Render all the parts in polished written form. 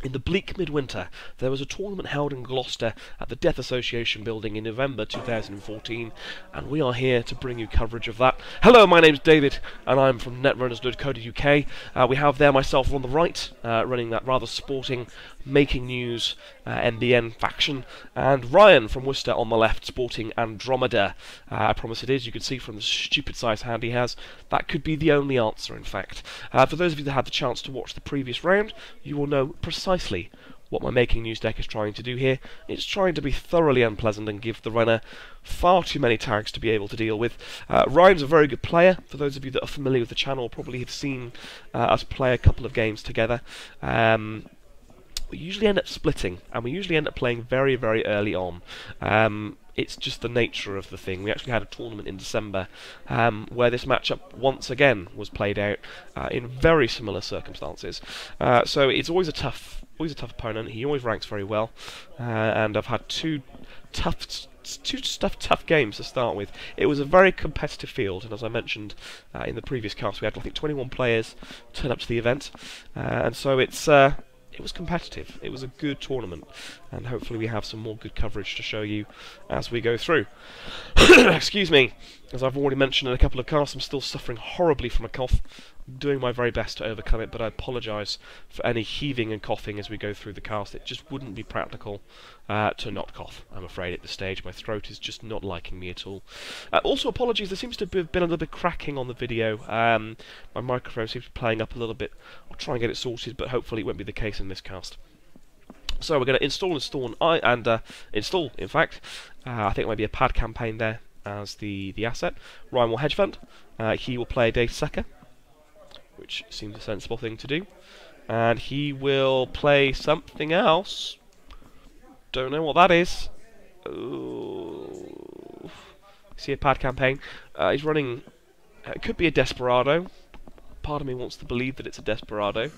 In the bleak midwinter, there was a tournament held in Gloucester at the Death Association building in November 2014, and we are here to bring you coverage of that. Hello, my name's David, and I'm from Netrunners.co.uk. We have there myself on the right, running that rather sporting Making News NBN faction, and Ryan from Worcester on the left, sporting Andromeda. I promise it is. You can see from the stupid size hand he has, that could be the only answer, in fact. For those of you that had the chance to watch the previous round, you will know precisely what my Making News deck is trying to do here. It's trying to be thoroughly unpleasant and give the runner far too many tags to be able to deal with. Ryan's a very good player. For those of you that are familiar with the channel, probably have seen us play a couple of games together. We usually end up splitting, and we usually end up playing very, very early on. It's just the nature of the thing. We actually had a tournament in December where this matchup once again was played out in very similar circumstances. So it's always a tough opponent. He always ranks very well, and I've had two tough games to start with. It was a very competitive field, and as I mentioned in the previous cast, we had I think 21 players turn up to the event, and so it was competitive. It was a good tournament, and hopefully we have some more good coverage to show you as we go through. Excuse me, as I've already mentioned in a couple of casts, I'm still suffering horribly from a cough. I'm doing my very best to overcome it, but I apologise for any heaving and coughing as we go through the cast. It just wouldn't be practical to not cough, I'm afraid, at this stage. My throat is just not liking me at all. Also, apologies, there seems to have been a little bit cracking on the video. My microphone seems to be playing up a little bit. I'll try and get it sorted, but hopefully it won't be the case in this cast. So we're going to install, in fact, I think it might be a pad campaign there as the asset. Ryan will hedge fund. He will play a data sucker, which seems a sensible thing to do. And he will play something else. Don't know what that is. Ooh. See a pad campaign. He's running... it could be a Desperado. Part of me wants to believe that it's a Desperado.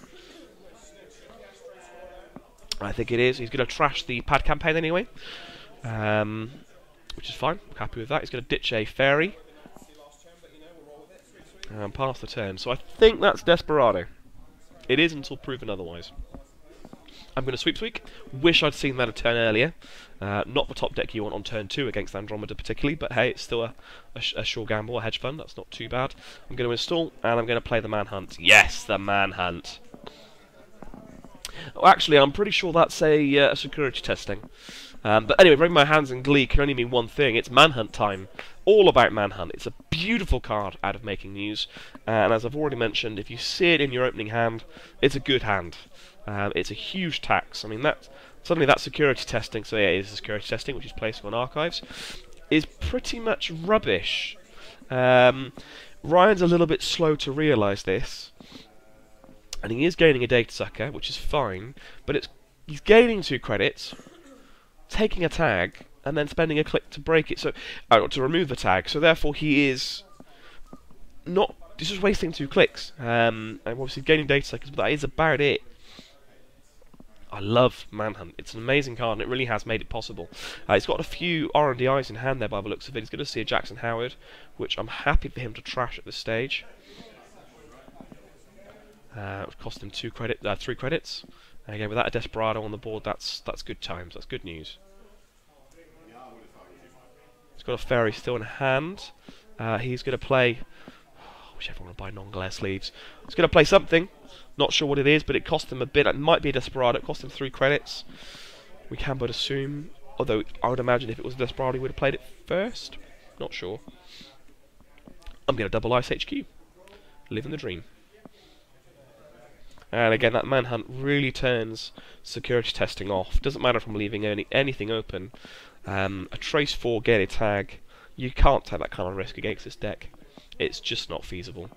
I think it is. He's going to trash the pad campaign anyway. Which is fine. I'm happy with that. He's going to ditch a fairy. And pass the turn. So I think that's Desperado. It is until proven otherwise. I'm going to sweep. Wish I'd seen that a turn earlier. Not the top deck you want on turn 2 against Andromeda particularly, but hey, it's still a sure gamble, a hedge fund. That's not too bad. I'm going to install, and I'm going to play the Manhunt. Yes, the Manhunt. Oh, actually, I'm pretty sure that's a security testing. But anyway, running my hands in glee can only mean one thing. It's Manhunt time. All about Manhunt. It's a beautiful card out of Making News. And as I've already mentioned, if you see it in your opening hand, it's a good hand. It's a huge tax. I mean, suddenly that security testing, so yeah, it is a security testing, which is placed on archives, is pretty much rubbish. Ryan's a little bit slow to realise this. And he is gaining a data sucker, which is fine, but he's gaining 2 credits, taking a tag, and then spending a click to break it, so to remove the tag. So therefore he is not... he's just wasting 2 clicks. And obviously gaining data suckers, but that is about it. I love Manhunt. It's an amazing card, and it really has made it possible. He's got a few R&Di's in hand there by the looks of it. He's going to see a Jackson Howard, which I'm happy for him to trash at this stage. It cost him 3 credits. And again, with that a Desperado on the board, that's good times. That's good news. He's got a fairy still in hand. He's going to play... I wish everyone would buy non-glare sleeves. He's going to play something. Not sure what it is, but it cost him a bit. It might be a Desperado. It cost him 3 credits. We can but assume. Although I would imagine if it was a Desperado, he would have played it first. Not sure. I'm going to double Ice HQ. Living the dream. And again, that Manhunt really turns security testing off. Doesn't matter if I'm leaving anything open. A Trace 4 get a tag. You can't take that kind of risk against this deck. It's just not feasible.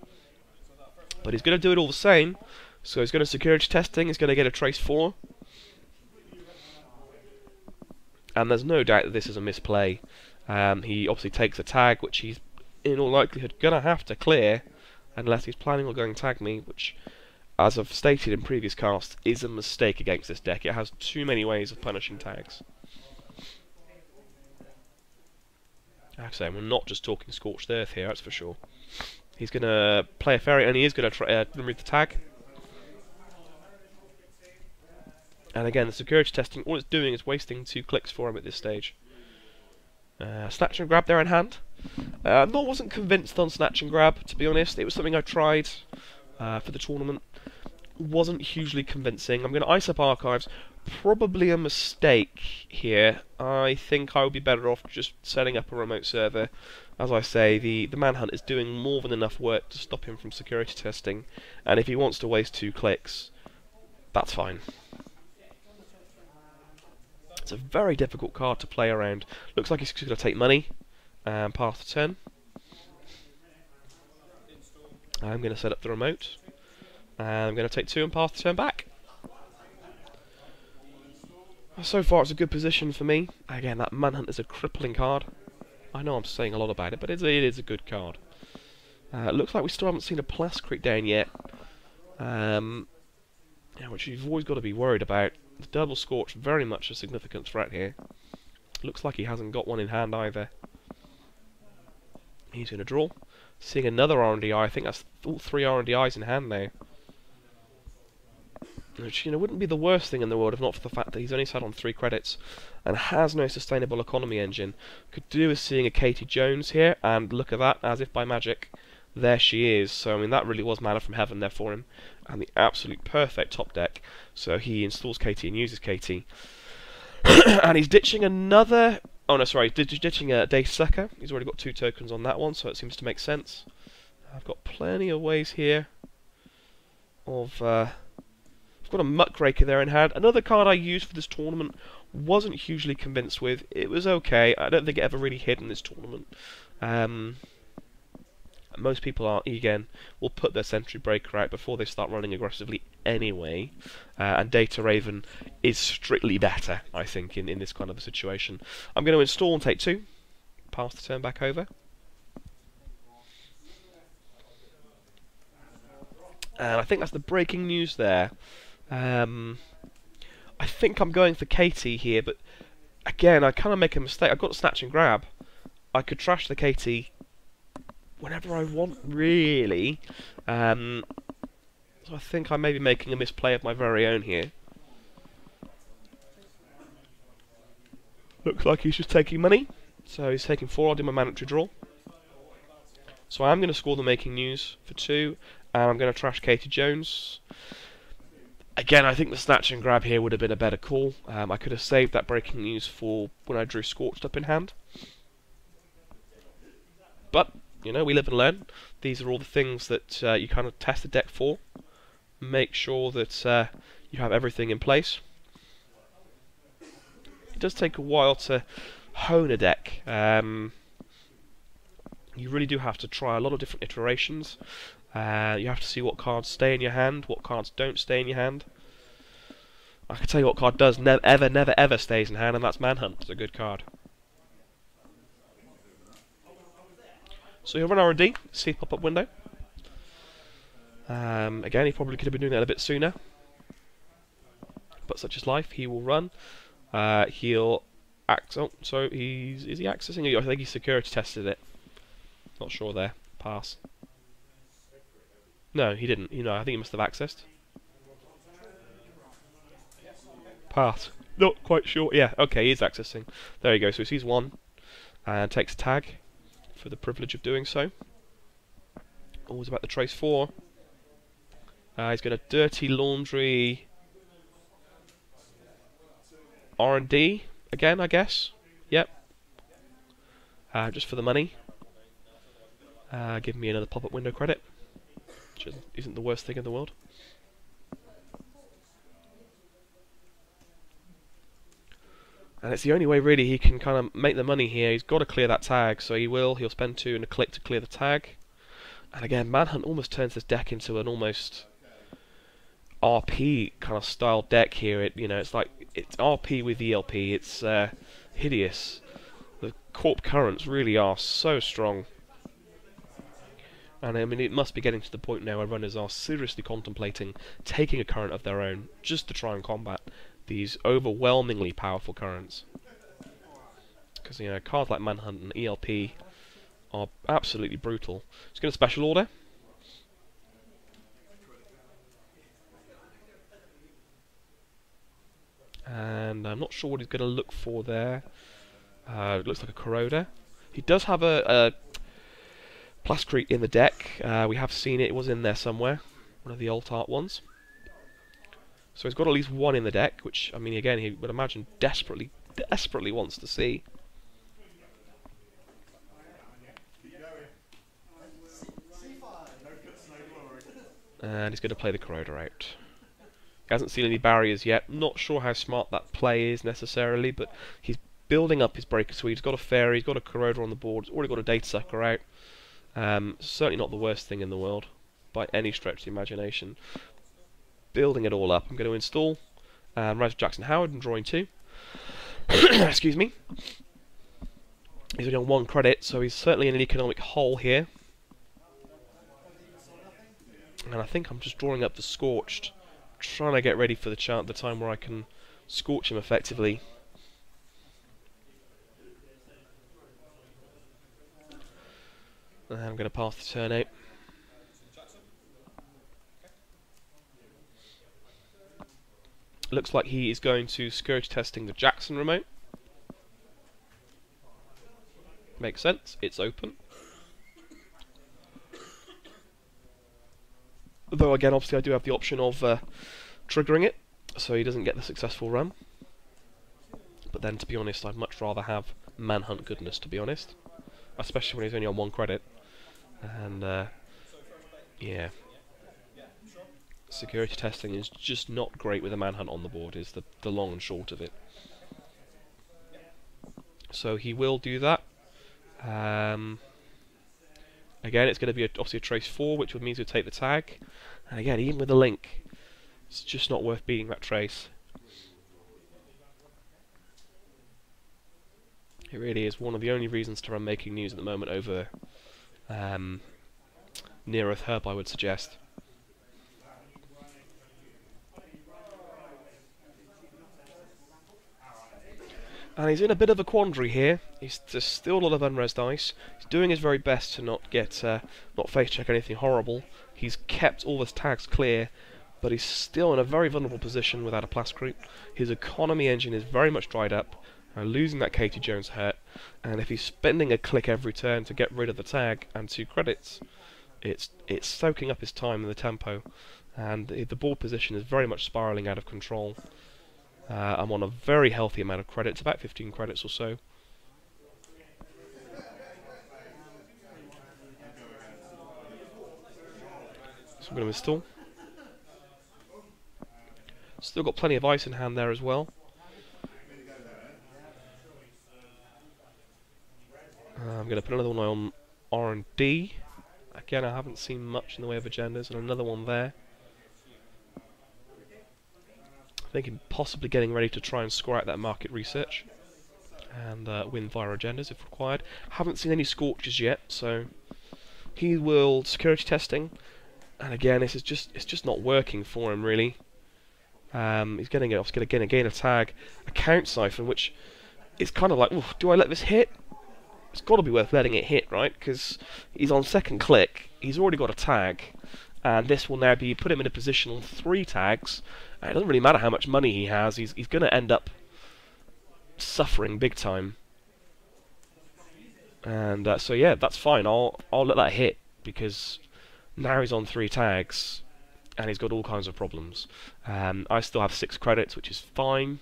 But he's going to do it all the same. So he's going to security testing. He's going to get a Trace 4. And there's no doubt that this is a misplay. He obviously takes a tag, which he's in all likelihood going to have to clear. Unless he's planning on going tag me, which... as I've stated in previous casts, is a mistake against this deck. It has too many ways of punishing tags. Actually, we're not just talking Scorched Earth here, that's for sure. He's going to play a fairy, and he is going to try remove the tag. And again, the security testing, all it's doing is wasting 2 clicks for him at this stage. Snatch and grab there in hand. Wasn't convinced on snatch and grab, to be honest. It was something I tried for the tournament. Wasn't hugely convincing. I'm going to ice up archives. Probably a mistake here. I think I would be better off just setting up a remote server. As I say, the manhunt is doing more than enough work to stop him from security testing. And if he wants to waste 2 clicks, that's fine. It's a very difficult card to play around. Looks like he's going to take money and pass the turn. I'm going to set up the remote. And I'm going to take 2 and pass the turn back. So far it's a good position for me. Again, that manhunt is a crippling card. I know I'm saying a lot about it, but it is a good card. Looks like we still haven't seen a Plascreek down yet. Which you've always got to be worried about. The double scorch, very much a significant threat here. Looks like he hasn't got one in hand either. He's going to draw. Seeing another R&DI, I think that's all 3 R&DIs in hand now. Which, wouldn't be the worst thing in the world if not for the fact that he's only sat on 3 credits and has no sustainable economy engine. Could do with seeing a Katie Jones here, and look at that, as if by magic, there she is. So, I mean, that really was manna from heaven there for him. And the absolute perfect top deck. So he installs Katie and uses Katie. And he's ditching another... Oh no, sorry, ditching a Day Sucker. He's already got 2 tokens on that one, so it seems to make sense. I've got plenty of ways here of... I've got a Muckraker there in hand. Another card I used for this tournament. Wasn't hugely convinced with. It was okay. I don't think it ever really hit in this tournament. Most people will put their Sentry Breaker out before they start running aggressively anyway, and Data Raven is strictly better, I think, in this kind of a situation. I'm going to install and take 2, pass the turn back over. And I think that's the breaking news there. I think I'm going for Katie here, but again, I kind of make a mistake. I've got Snatch and Grab. I could trash the Katie whenever I want, really. So I think I may be making a misplay of my very own here. Looks like he's just taking money. So he's taking 4 odd in my mandatory draw. So I am going to score the making news for 2, and I'm going to trash Katie Jones. Again, I think the snatch and grab here would have been a better call. I could have saved that breaking news for when I drew Scorched up in hand. But, we live and learn. These are all the things that you kind of test the deck for. Make sure that you have everything in place. It does take a while to hone a deck. You really do have to try a lot of different iterations. You have to see what cards stay in your hand, what cards don't stay in your hand. I can tell you what card does never ever stays in hand, and that's Manhunt. It's a good card. So he'll run R&D, see pop-up window. Again, he probably could have been doing that a bit sooner. But such is life, he will run. He'll act... Oh, so is he accessing it? I think he security tested it. Not sure there. Pass. No, he didn't. I think he must have accessed. Pass. Not quite sure. Yeah, okay, he is accessing. There you go. So he sees 1 and takes a tag for the privilege of doing so. Always about the trace 4. He's going to dirty laundry R&D again, I guess. Yep. Just for the money. Give me another pop-up window credit, which isn't the worst thing in the world. And it's the only way really he can kind of make the money here. He's got to clear that tag, so he will. He'll spend 2 and a click to clear the tag. And again, Manhunt almost turns this deck into an almost RP kind of style deck here. It's like it's RP with ELP. It's hideous. The Corp currents really are so strong. And I mean, it must be getting to the point now where runners are seriously contemplating taking a current of their own just to try and combat these overwhelmingly powerful currents. Because, cards like Manhunt and ELP are absolutely brutal. It's going to special order. and I'm not sure what he's going to look for there. It looks like a corroder. He does have a Plascrete in the deck. We have seen it. It was in there somewhere. One of the alt art ones. So he's got at least one in the deck, which, I mean, again, he would imagine desperately wants to see. And he's going to play the corroder out. He hasn't seen any barriers yet. Not sure how smart that play is necessarily, but he's building up his breaker suite. He's got a fairy, he's got a corroder on the board, he's already got a data sucker out. Certainly not the worst thing in the world, by any stretch of the imagination. Building it all up. I'm going to install Rise of Jackson Howard and drawing 2. Excuse me. He's only on 1 credit, so he's certainly in an economic hole here. And I think I'm just drawing up the Scorched, trying to get ready for the time where I can scorch him effectively. And I'm going to pass the turn out. Looks like he is going to Scourge testing the Jackson remote. Makes sense, it's open. Though again, obviously I do have the option of triggering it, so he doesn't get the successful run. But then, to be honest, I'd much rather have Manhunt goodness, to be honest. Especially when he's only on 1 credit. And, yeah. Security testing is just not great with a Manhunt on the board, is the long and short of it. So he will do that. Again, it's going to be obviously a trace 4, which would mean he'll take the tag. And again, even with the link, it's just not worth beating that trace. It really is one of the only reasons to run Making News at the moment over Near Earth Herb, I would suggest. And he's in a bit of a quandary here. There's still a lot of unres dice. He's doing his very best to not get, not face check anything horrible. He's kept all his tags clear, but he's still in a very vulnerable position without a Plascrete. His economy engine is very much dried up. Losing that Katie Jones hurt, and if he's spending a click every turn to get rid of the tag and 2 credits, it's soaking up his time and the tempo, and the board position is very much spiralling out of control. I'm on a very healthy amount of credits, about 15 credits or so. So I'm going to install. Still got plenty of ice in hand there as well. I'm going to put another one on R&D. Again, I haven't seen much in the way of agendas, and another one there. I think I'm possibly getting ready to try and score out that market research and win via agendas if required. Haven't seen any Scorches yet, so he will security testing, and again, it's just not working for him really. He's going to gain a tag, a count siphon, which is kind of like, oof, do I let this hit? It's got to be worth letting it hit, right? Because he's on 2nd click, he's already got a tag, and this will now put him in a position on 3 tags. It doesn't really matter how much money he has, he's going to end up suffering big time. And so yeah, that's fine. I'll let that hit, because now he's on 3 tags, and he's got all kinds of problems. I still have 6 credits, which is fine.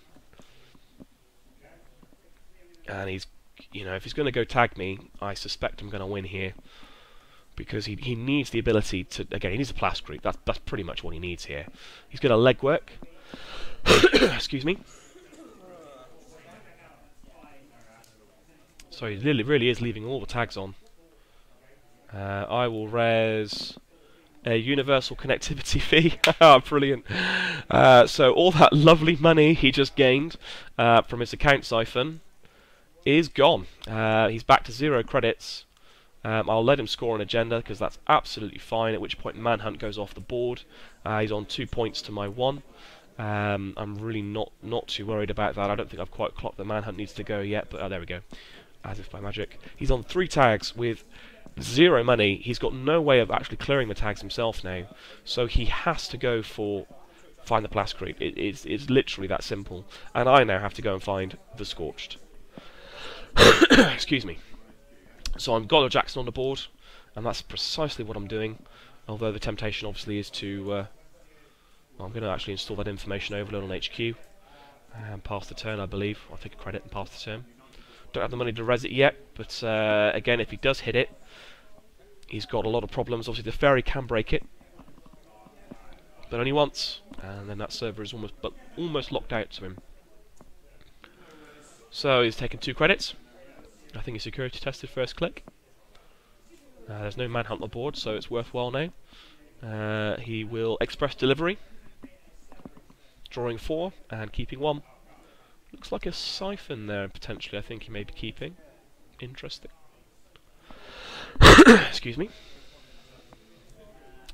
And he's, you know, if he's going to go tag me, I suspect I'm going to win here, because he needs the ability to, again, he needs a Plascrete. That's pretty much what he needs here. He's going to legwork. Excuse me. So he really is leaving all the tags on. I will res a universal connectivity fee. Brilliant. So all that lovely money he just gained from his account siphon is gone. He's back to 0 credits. I'll let him score an agenda, because that's absolutely fine, at which point Manhunt goes off the board. He's on 2 points to my 1. I'm really not too worried about that. I don't think I've quite clocked the Manhunt needs to go yet, but there we go. As if by magic. He's on 3 tags with 0 money. He's got no way of actually clearing the tags himself now, so he has to go for find the Plascrete. It's literally that simple. And I now have to go and find the Scorched. Excuse me. So I've got a Jackson on the board, and that's precisely what I'm doing. Although the temptation obviously is to... well, I'm going to actually install that information overload on HQ. And pass the turn, I believe. I'll take a credit and pass the turn. Don't have the money to res it yet, but again, if he does hit it, he's got a lot of problems. Obviously, the ferry can break it, but only once, and then that server is almost locked out to him. So he's taken 2 credits. I think he's security tested first click. There's no manhunt on the board, so it's worthwhile now. He will express delivery, drawing 4 and keeping 1. Looks like a siphon there, potentially. I think he may be keeping. Interesting. Excuse me.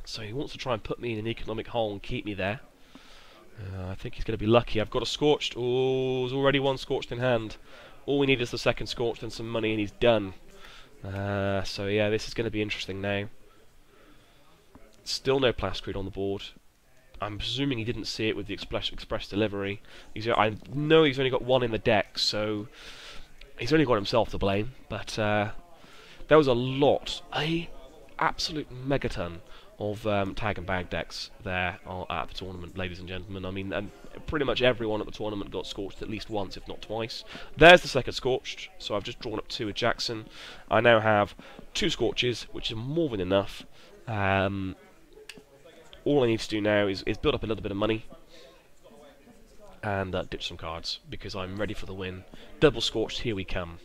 So he wants to try and put me in an economic hole and keep me there. I think he's going to be lucky. I've got a Scorched. Oh, there's already 1 Scorched in hand. All we need is the second Scorched and some money, and he's done. So yeah, this is going to be interesting now. Still no Plascrete on the board. I'm presuming he didn't see it with the express delivery. I know he's only got 1 in the deck, so he's only got himself to blame. But there was a absolute megaton of tag and bag decks there at the tournament, ladies and gentlemen. I mean, pretty much everyone at the tournament got Scorched at least once, if not twice. There's the second Scorched, so I've just drawn up 2 with Jackson. I now have 2 Scorches, which is more than enough. All I need to do now is build up a little bit of money and ditch some cards, because I'm ready for the win. Double Scorched, here we come.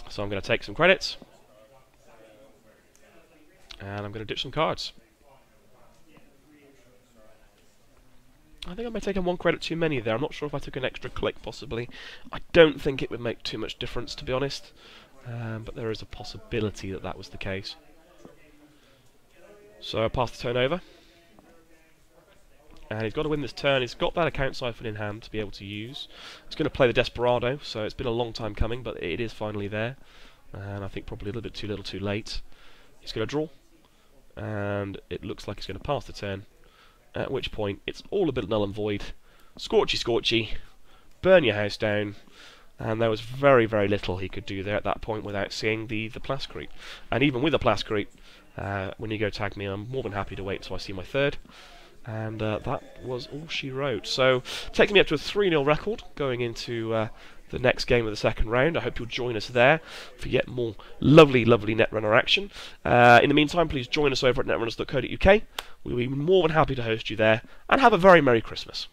So I'm going to take some credits, and I'm going to ditch some cards. I think I may have taken 1 credit too many there. I'm not sure if I took an extra click, possibly. I don't think it would make too much difference, to be honest. But there is a possibility that that was the case. So I'll pass the turn over. And he's got to win this turn. He's got that account siphon in hand to be able to use. He's going to play the Desperado, so it's been a long time coming, but it is finally there. And I think probably a little bit too little too late. He's going to draw. And it looks like he's going to pass the turn. At which point, it's all a bit null and void. Scorchy, scorchy. Burn your house down. And there was very, very little he could do there at that point without seeing the Plascrete. And even with the Plascrete, when you go tag me, I'm more than happy to wait until I see my third. And that was all she wrote. So, taking me up to a 3-0 record going into the next game of the second round. I hope you'll join us there for yet more lovely, lovely Netrunner action. In the meantime, please join us over at Netrunners.co.uk. We'll be more than happy to host you there. And have a very Merry Christmas.